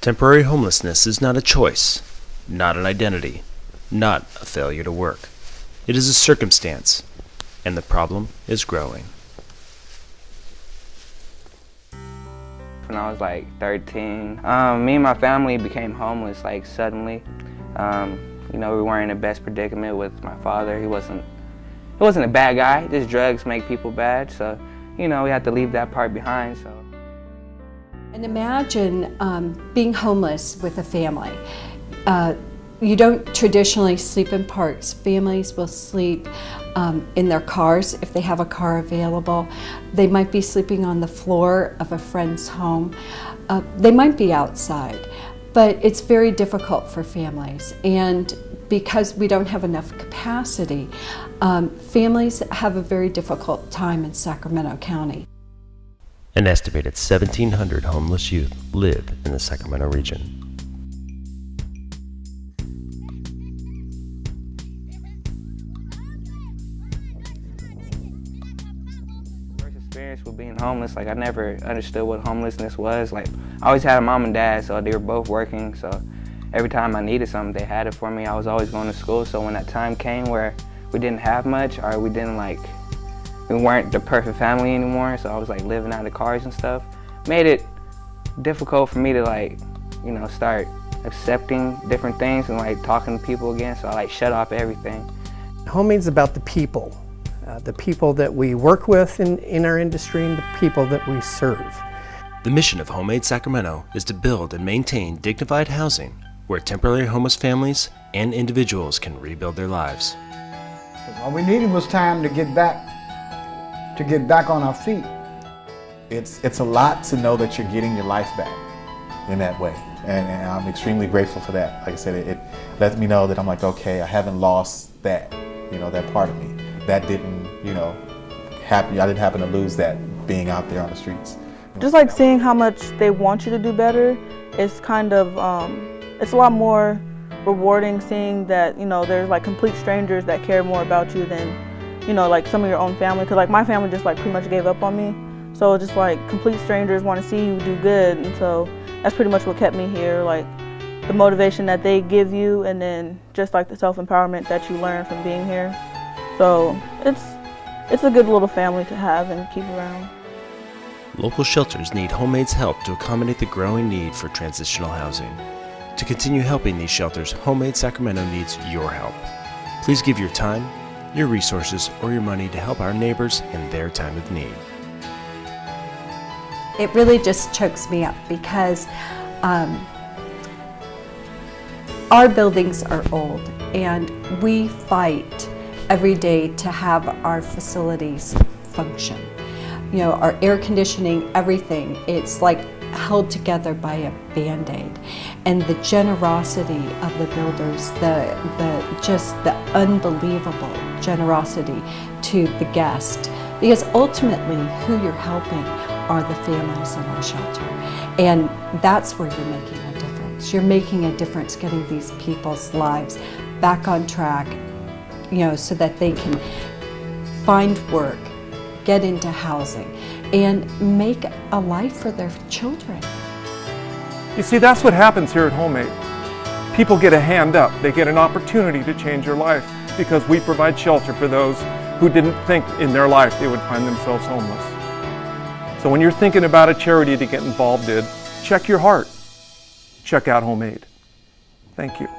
Temporary homelessness is not a choice, not an identity, not a failure to work. It is a circumstance, and the problem is growing. When I was like 13, me and my family became homeless like suddenly. We weren't in the best predicament with my father. He wasn't a bad guy. Just drugs make people bad, so we had to leave that part behind. So. And imagine being homeless with a family. You don't traditionally sleep in parks. Families will sleep in their cars if they have a car available. They might be sleeping on the floor of a friend's home. They might be outside, but it's very difficult for families. And because we don't have enough capacity, families have a very difficult time in Sacramento County. An estimated 1,700 homeless youth live in the Sacramento region. First experience with being homeless, I never understood what homelessness was. I always had a mom and dad, so they were both working, so every time I needed something, they had it for me. I was always going to school, so when that time came where we didn't have much, or we weren't the perfect family anymore, so I was living out of cars and stuff. Made it difficult for me to start accepting different things and talking to people again, so I shut off everything. HomeAid's about the people that we work with in our industry and the people that we serve. The mission of HomeAid Sacramento is to build and maintain dignified housing where temporary homeless families and individuals can rebuild their lives. All we needed was time to get back on our feet. It's a lot to know that you're getting your life back in that way, and I'm extremely grateful for that. Like I said, it lets me know that I'm okay, I haven't lost that, that part of me. That didn't, happen. I didn't happen to lose that being out there on the streets. Just seeing how much they want you to do better is kind of, it's a lot more rewarding seeing that, there's complete strangers that care more about you than some of your own family, because my family just pretty much gave up on me. So just complete strangers want to see you do good, and so that's pretty much what kept me here. The motivation that they give you, and then just the self-empowerment that you learn from being here. So it's a good little family to have and keep around. Local shelters need HomeAid's help to accommodate the growing need for transitional housing. To continue helping these shelters, HomeAid Sacramento needs your help. Please give your time, your resources, or your money to help our neighbors in their time of need. It really just chokes me up because our buildings are old and we fight every day to have our facilities function. Our air conditioning, everything, it's held together by a Band-Aid. And the generosity of the builders, the unbelievable generosity to the guest, because ultimately who you're helping are the families in our shelter. And that's where you're making a difference. You're making a difference getting these people's lives back on track, so that they can find work, get into housing, and make a life for their children. You see, that's what happens here at HomeAid. People get a hand up. They get an opportunity to change their life because we provide shelter for those who didn't think in their life they would find themselves homeless. So when you're thinking about a charity to get involved in, check your heart. Check out HomeAid. Thank you.